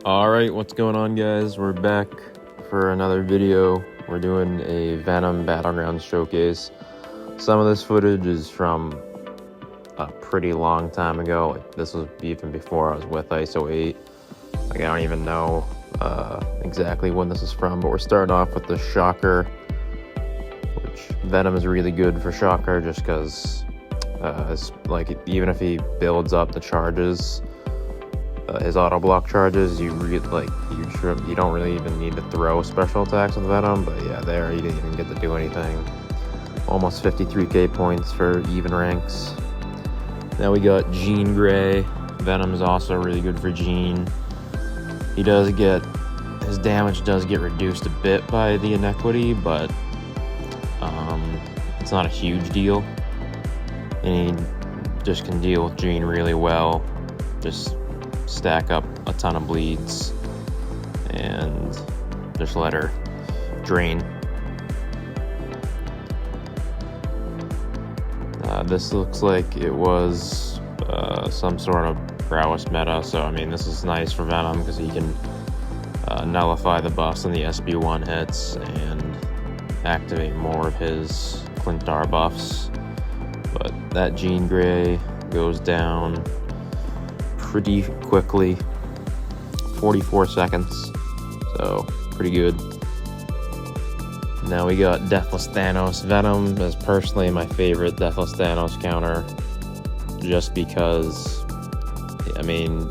Alright, what's going on, guys? We're back for another video. We're doing a Venom Battleground showcase. Some of this footage is from a pretty long time ago. Like, this was even before I was with ISO 8. Like, I don't even know exactly when this is from, but we're starting off with the Shocker, which Venom is really good for Shocker just because it's like, even if he builds up the charges, his auto block charges, you don't really even need to throw special attacks with Venom. But yeah, there you didn't even get to do anything. Almost 53k points for even ranks. Now we got Jean Grey. Venom is also really good for Jean. His damage does get reduced a bit by the Inequity, but it's not a huge deal. And he just can deal with Jean really well. Just stack up a ton of bleeds and just let her drain. This looks like it was some sort of prowess meta, so I mean, this is nice for Venom because he can nullify the buffs and the SB1 hits and activate more of his Clintar buffs. But that Jean Grey goes down pretty quickly, 44 seconds, so pretty good. Now we got Deathless Thanos. Venom is personally my favorite Deathless Thanos counter, just because, I mean,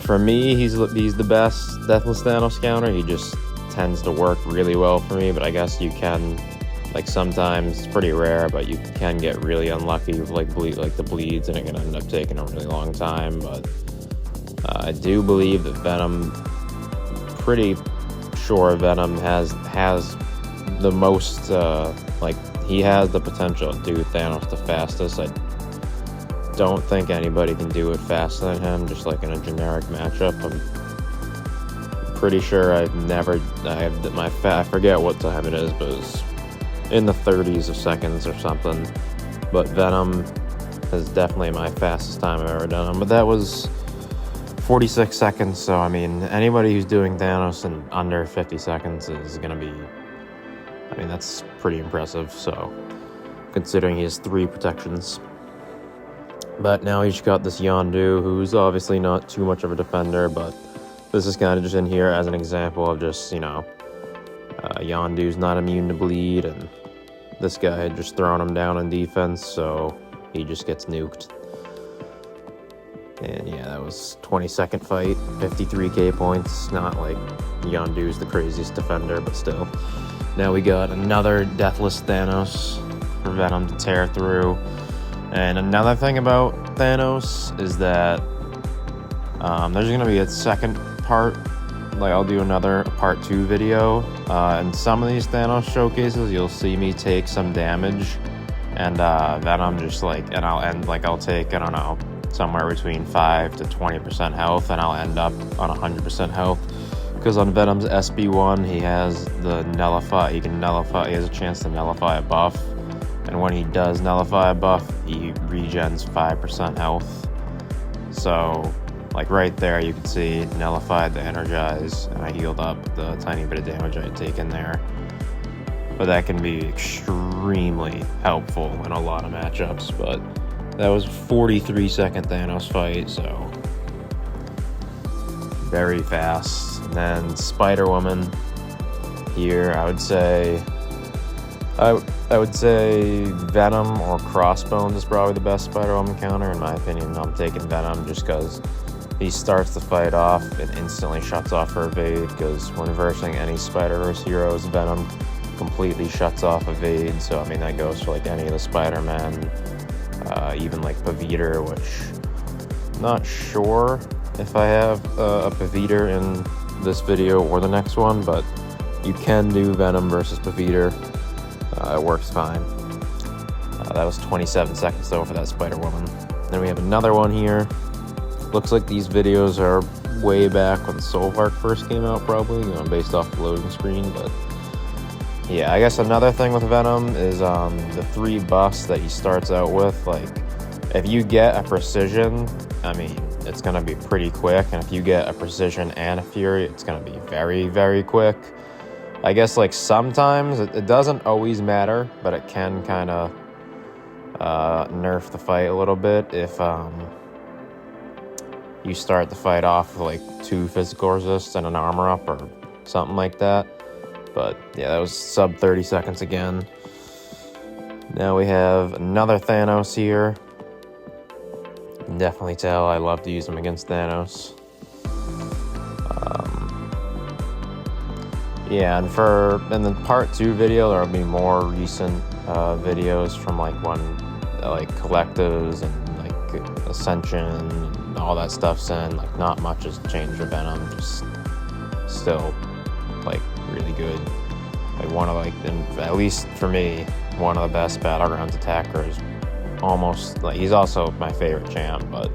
for me, he's the best Deathless Thanos counter. He just tends to work really well for me, but I guess you can, like, sometimes, it's pretty rare, but you can get really unlucky with like the bleeds, and it can end up taking a really long time. But I do believe that Venom, pretty sure Venom has the most, he has the potential to do Thanos the fastest. I don't think anybody can do it faster than him, just like in a generic matchup. I'm pretty sure I forget what time it is, but it's in the 30s of seconds or something. But Venom is definitely my fastest time I've ever done him. But that was 46 seconds, so I mean, anybody who's doing Thanos in under 50 seconds is gonna be, I mean, that's pretty impressive, so, considering he has 3 protections. But now he's got this Yondu, who's obviously not too much of a defender, but this is kind of just in here as an example of just, you know, Yondu's not immune to bleed, and this guy had just thrown him down on defense, so he just gets nuked. And yeah, that was 20-second fight, 53k points. Not like Yondu's the craziest defender, but still. Now we got another Deathless Thanos for Venom to tear through. And another thing about Thanos is that there's going to be a second part. Like, I'll do another part 2 video. In some of these Thanos showcases, you'll see me take some damage, and Venom just I'll take, I don't know, somewhere between 5 to 20% health, and I'll end up on 100% health. Because on Venom's SB1, he has the nullify. He has a chance to nullify a buff, and when he does nullify a buff, he regens 5% health. So, like right there, you can see nullified the energize, and I healed up the tiny bit of damage I had taken there. But that can be extremely helpful in a lot of matchups. But that was a 43-second Thanos fight, so very fast. And then Spider-Woman here, I would say Venom or Crossbones is probably the best Spider-Woman counter, in my opinion. I'm taking Venom just because he starts the fight off and instantly shuts off her evade, because when versing any Spider-Verse heroes, Venom completely shuts off evade. So I mean, that goes for like any of the Spider-Man, even like Paviter, which I'm not sure if I have a Paviter in this video or the next one, but you can do Venom versus Paviter. It works fine. That was 27 seconds though for that Spider-Woman. Then we have another one here. Looks like these videos are way back when Soul Park first came out, probably, you know, based off the loading screen. But yeah, I guess another thing with Venom is the 3 buffs that he starts out with. Like, if you get a precision, I mean, it's going to be pretty quick. And if you get a Precision and a Fury, it's going to be very, very quick. I guess like sometimes it doesn't always matter, but it can kind of nerf the fight a little bit if you start the fight off with like 2 physical resists and an armor up or something like that. But yeah, that was sub 30 seconds again. Now we have another Thanos here. You can definitely tell I love to use them against Thanos. Yeah, and in the part 2 video, there will be more recent videos from like like collectives and like Ascension and all that stuff's in. Like not much has changed for Venom, just still like really good. Like one of at least for me, one of the best Battlegrounds attackers. Almost like he's also my favorite champ, but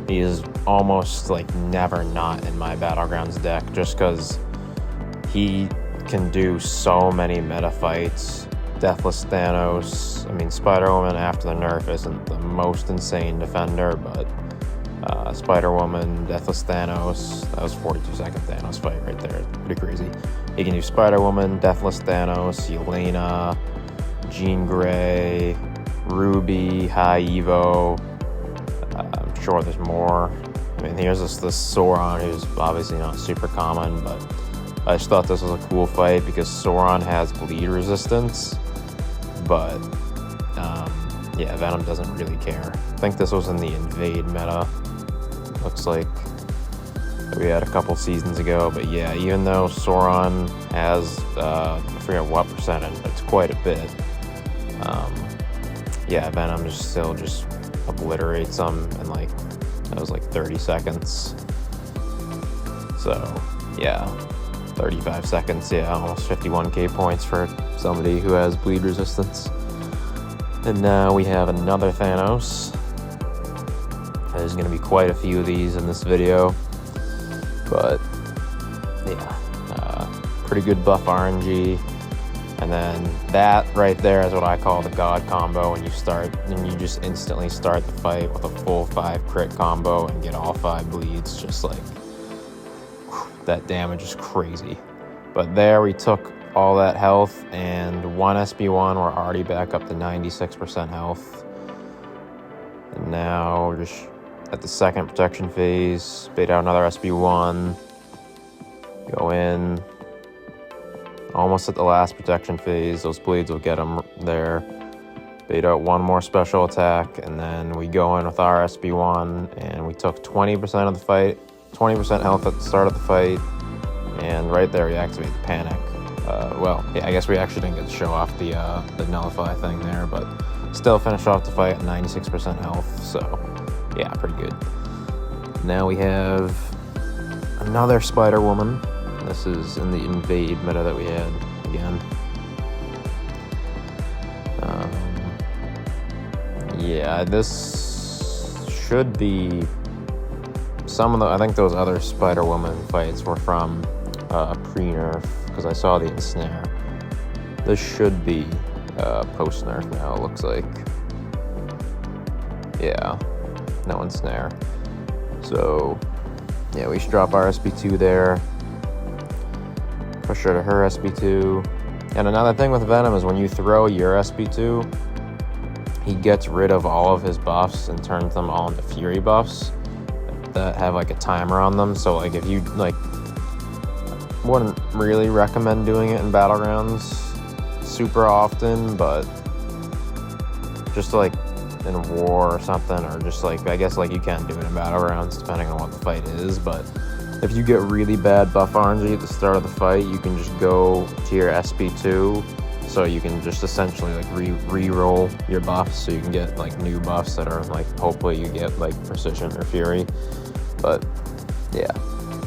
he is almost like never not in my Battlegrounds deck just because he can do so many meta fights. Deathless Thanos. I mean, Spider-Woman after the nerf isn't the most insane defender, but Spider-Woman, Deathless Thanos. That was 42-second Thanos fight right there. Pretty crazy. He can do Spider-Woman, Deathless Thanos, Yelena, Jean Grey, Ruby, High Evo. I'm sure there's more. I mean, here's this Sauron, who's obviously not super common, but I just thought this was a cool fight because Sauron has bleed resistance, but yeah, Venom doesn't really care. I think this was in the Invade meta, looks like, that we had a couple seasons ago. But yeah, even though Sauron has, I forget what percentage, but it's quite a bit, yeah, Venom just still just obliterates them in like, that was like 30 seconds. So yeah, 35 seconds, yeah, almost 51k points for somebody who has bleed resistance. And now we have another Thanos. There's going to be quite a few of these in this video, but yeah, pretty good buff RNG. And then that right there is what I call the God combo, when you just instantly start the fight with a full 5 crit combo and get all 5 bleeds. Just like, that damage is crazy. But there we took all that health, and 1 SB1, we're already back up to 96% health. And now we're just at the second protection phase, bait out another SB1, go in, almost at the last protection phase. Those bleeds will get them there. Bait out 1 more special attack, and then we go in with our SB1, and we took 20% of the fight, 20% health at the start of the fight, and right there we activate the panic. Well, yeah, I guess we actually didn't get to show off the nullify thing there, but still finished off the fight at 96% health, so yeah, pretty good. Now we have another Spider-Woman. This is in the Invade meta that we had again. Yeah, this should be some of the, I think those other Spider-Woman fights were from pre-nerf, because I saw the ensnare. This should be post-nerf now, it looks like. Yeah, no ensnare. So yeah, we should drop our SB2 there. Push her to her SB2. And another thing with Venom is when you throw your SB2, he gets rid of all of his buffs and turns them all into Fury buffs that have like a timer on them. So like if you like, wouldn't really recommend doing it in Battlegrounds super often, but just like in war or something, or just like, I guess like you can do it in Battlegrounds depending on what the fight is. But if you get really bad buff RNG at the start of the fight, you can just go to your SB2, so you can just essentially like re-roll your buffs, so you can get like new buffs that are like, hopefully you get like Precision or Fury. But yeah,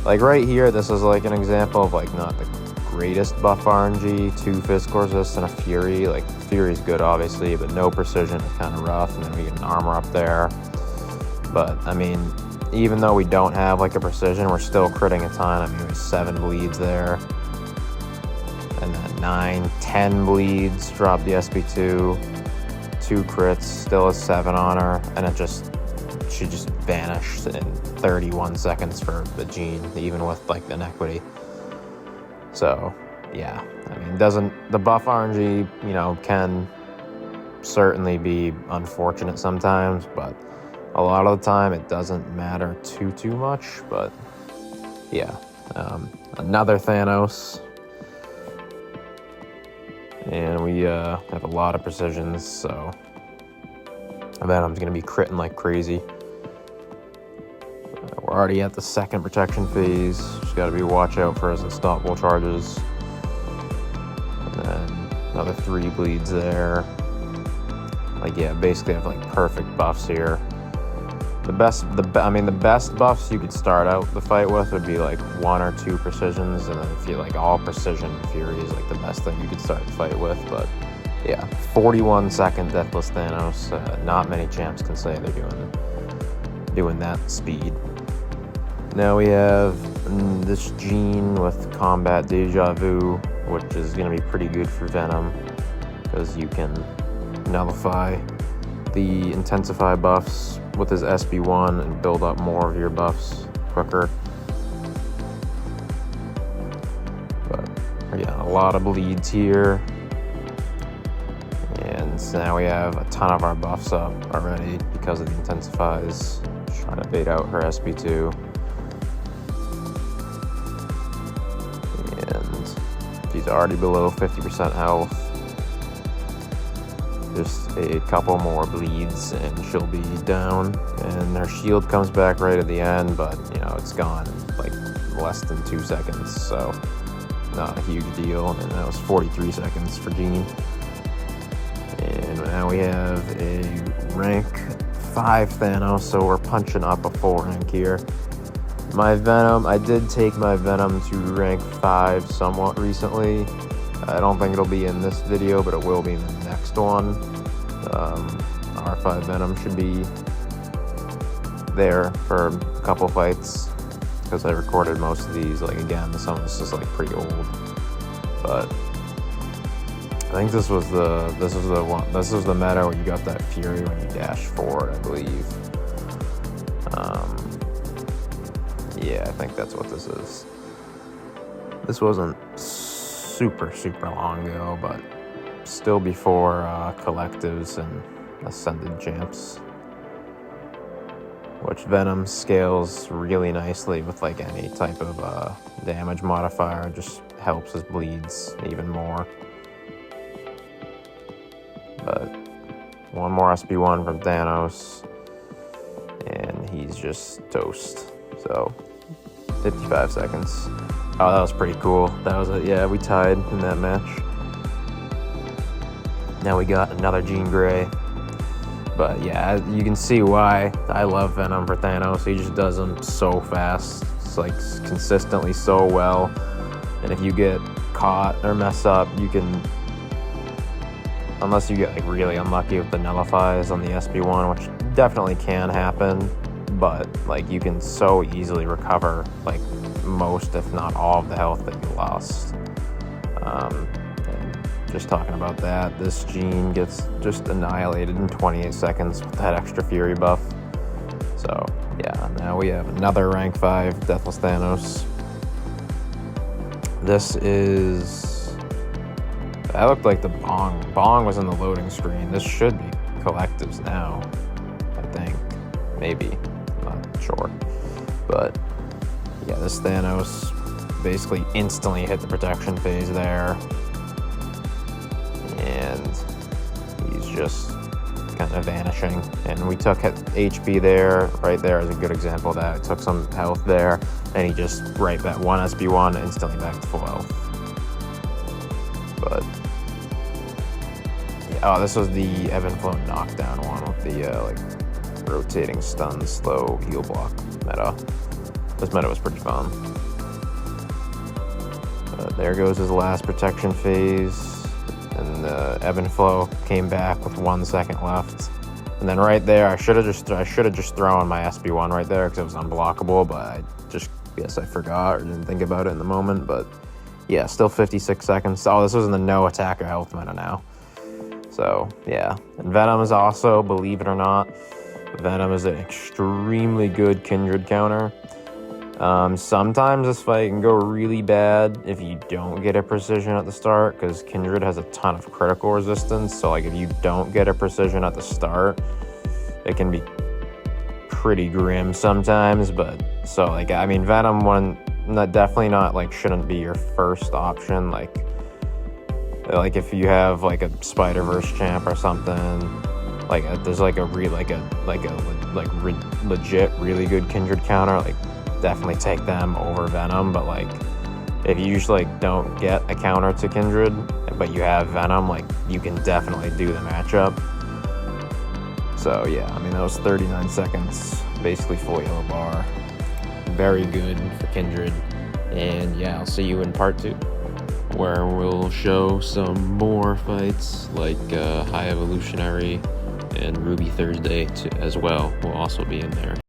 like right here, this is like an example of like not the greatest buff RNG, 2 physical resist and a Fury. Like Fury's good obviously, but no Precision is kind of rough, and then we get an armor up there. But I mean, even though we don't have like a Precision, we're still critting a ton. I mean, there's 7 bleeds there, and then 9, 10 bleeds, drop the SB2, 2 crits, still a 7 on her, and it just she just vanished in 31 seconds for the Jean, even with like the inequity. So yeah, I mean, the buff RNG, you know, can certainly be unfortunate sometimes, but a lot of the time it doesn't matter too much. But yeah, another Thanos, and we have a lot of precisions, so Venom's gonna be critting like crazy. We're already at the second protection phase. Just gotta be watch out for his unstoppable charges. And then another 3 bleeds there. Like, yeah, basically have like perfect buffs here. The best buffs you could start out the fight with would be like 1 or 2 precisions, and then if you like all precision, Fury is like the best thing you could start the fight with. But yeah, 41 second Deathless Thanos. Not many champs can say they're doing that speed. Now we have this Jean with Combat Deja Vu, which is going to be pretty good for Venom, because you can nullify the Intensify buffs with his SB1 and build up more of your buffs quicker. But yeah, a lot of bleeds here. And so now we have a ton of our buffs up already because of the Intensifies. Just trying to bait out her SB2. And she's already below 50% health. Just a couple more bleeds and she'll be down, and her shield comes back right at the end, but you know, it's gone in like less than 2 seconds, so not a huge deal. And that was 43 seconds for Jean. And now we have a rank 5 Thanos, so we're punching up a 4 rank here. My Venom, I did take my Venom to rank 5 somewhat recently. I don't think it'll be in this video, but it will be in the next one. R5 Venom should be there for a couple fights, because I recorded most of these. Like, again, some of this is like pretty old, but I think this was the meta where you got that Fury when you dash forward, I believe. Yeah, I think that's what this is. This wasn't super long ago, but still before collectives and ascended champs, which Venom scales really nicely with like any type of damage modifier. Just helps his bleeds even more. But one more SB1 from Thanos and he's just toast. So 55 seconds. Oh, that was pretty cool. That was it. Yeah, we tied in that match. Now we got another Jean Grey. But yeah, you can see why I love Venom for Thanos. He just does them so fast. It's like consistently so well. And if you get caught or mess up, you can, unless you get like really unlucky with the nullifies on the SB1, which definitely can happen, but like you can so easily recover like most, if not all, of the health that you lost. And just talking about that, this Jean gets just annihilated in 28 seconds with that extra Fury buff. So yeah, now we have another rank 5 Deathless Thanos. This is, that looked like the Bong was in the loading screen. This should be collectives now, I think. Maybe, I'm not sure. But yeah, this Thanos basically instantly hit the protection phase there. And he's just kind of vanishing. And we took HP there. Right there is a good example of that. I took some health there, and he just right back one SB1 instantly back to full health. But yeah, oh, this was the Ebb and Flow knockdown one with the like rotating stun, slow heal block meta. This meta was pretty fun. There goes his last protection phase. And Ebb and Flow came back with 1 second left, and then right there, I should have just thrown my SB1 right there because it was unblockable, but I just guess I forgot or didn't think about it in the moment. But yeah, still 56 seconds. Oh, this was in the no attacker health meta now. So yeah, and Venom is also, believe it or not, Venom is an extremely good Kindred counter. Sometimes this fight can go really bad if you don't get a precision at the start, because Kindred has a ton of critical resistance. So like if you don't get a precision at the start, it can be pretty grim sometimes. But so like, I mean, Venom definitely not like, shouldn't be your first option. Like if you have like a Spider-Verse champ or something, like there's like a legit really good Kindred counter, like definitely take them over Venom. But like if you just like don't get a counter to Kindred but you have Venom, like you can definitely do the matchup. So yeah, I mean, that was 39 seconds, basically full yellow bar. Very good for Kindred. And yeah, I'll see you in part 2, where we'll show some more fights like High Evolutionary and Ruby Thursday as well will also be in there.